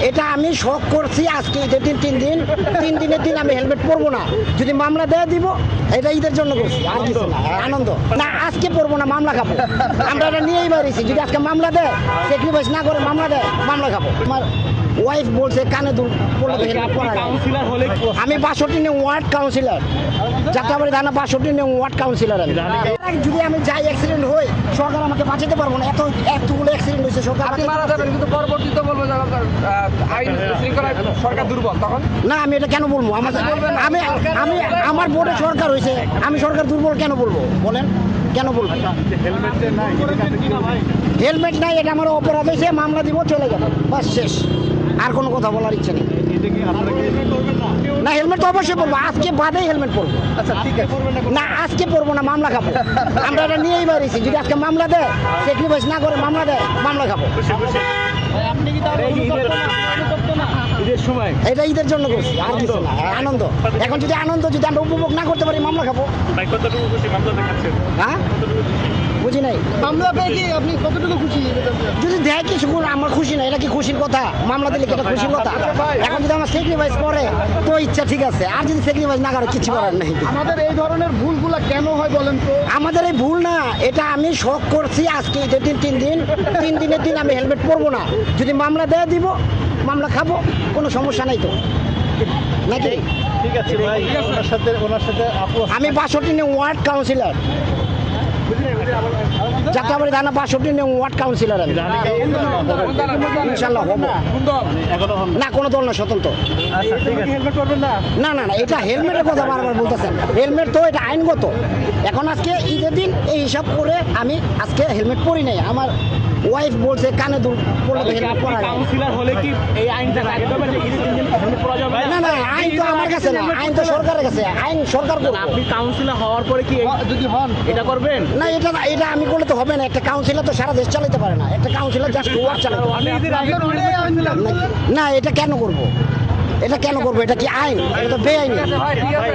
এটা আমি শখ করছি আজকে ঈদের দিন 3 দিনের দিন আমি হেলমেট পরবো না, যদি মামলা দেয় দিব। এটা ঈদের জন্য করছি, আর কিছু না, আনন্দ না। আজকে পরবো না, মামলা খাবো। আমরা এটা নিয়েই বেরিয়েছি, যদি আজকে মামলা দেয়, স্যাক্রিফাইস না করে মামলা দেয়, মামলা খাবো। আমার ওয়াইফ বলছে কানে দুল পড়লে তো হেলমেট পরা যায়। আমি 62 নং ওয়ার্ড কাউন্সিলর, যাত্রাবাড়ি থানা 62 নং ওয়ার্ড কাউন্সিলর। যদি আমি যাই অ্যাক্সিডেন্ট হই, সরকার আমাকে বাঁচাতে পারবো না। এতগুলো অ্যাক্সিডেন্ট হয়েছে, সরকার মারা যাবেন, কিন্তু পরবর্তীতে বলবো যে আইন শৃঙ্খলায় সরকার দুর্বল, তখন না। আমি এটা কেন বলবো? আমার বোর্ডে সরকার হয়েছে, আমি সরকার দুর্বল কেন বলবো বলেন? কেন বলবো? হেলমেট নাই, এটা আমার অপরাধ হয়েছে, মামলা দিব, চলে যাবো, বাস শেষ। আর কোনো কথা বলার ইচ্ছে নেই। না, হেলমেট তো অবশ্যই পরবো, আজকে বাদেই হেলমেট পরবো। আচ্ছা ঠিক আছে। না, আজকে পরবো না, মামলা খাবো। আমরা এটা নিয়েই বেরিয়েছি, যদি আজকে মামলা দেয়, স্যাক্রিফাইস না করে মামলা দেয়, মামলা খাবো। এটা ঈদের জন্য করছি, আর কিছু না, আনন্দ। এখন যদি আনন্দ যদি আমরা উপভোগ না করতে পারি, মামলা খাবো। হ্যাঁ, বুঝি নাই। মামলা পেয়ে কি আপনি কতটুকু খুশি? যদি দেয় কিছু, আমার খুশি না। এটা কি খুশির কথা? মামলা দিলে কি এটা খুশির কথা? এখন যদি আমার স্যাক্রিফাইস করে তো ইচ্ছা ঠিক আছে, আর যদি স্যাক্রিফাইস না করে কিছু করার নেই। আমাদের এই ধরনের ভুলগুলা কেন হয় বলেন তো? আমাদের এই ভুল না, এটা আমি শখ করছি আজকে ঈদের দিন 3 দিনের দিন আমি হেলমেট পরবো না, যদি মামলা দেয় দিব, মামলা খাবো, কোনো সমস্যা নাই তো, নাকি? ঠিক আছে ভাই, ওনার সাথে আমি 62 নং ওয়ার্ড কাউন্সিলর, যাত্রাবাড়ি থানা 62 নং ওয়ার্ড কাউন্সিলর। আমি ইনশাল্লাহ হবো না, কোনো দল না, স্বতন্ত্র। হেলমেট করবেন না? না না না, এটা হেলমেটের কথা বারবার বলতেছেন। হেলমেট তো এটা আইনগত। এখন আজকে ঈদের দিন এই হিসাব করে আমি আজকে হেলমেট পরি নাই। আমার ওয়াইফ বলছে কানে দুল পড়লে তো হেলমেট পরা যায়। কাউন্সিলর হলে কি এই আইনটা লাগে তবে যে ঈদের দিন হেলমেট পরা যাবে না না, আইন তো আমার কাছে না, আইন তো সরকারের কাছে, আইন সরকার করবে। আপনি কাউন্সিলর হওয়ার পরে কি যদি হন এটা করবেন? না, এটা আমি করলে তো হবে না। একটা কাউন্সিলর তো সারা দেশ চালাতে পারে না, একটা কাউন্সিলর জাস্ট ওয়ার্ড চালাতে পারে। না, এটা কেন করব? এটা কেন করবো? এটা কি আইন? এটা তো বেআইনি। ভাই ঠিক আছে।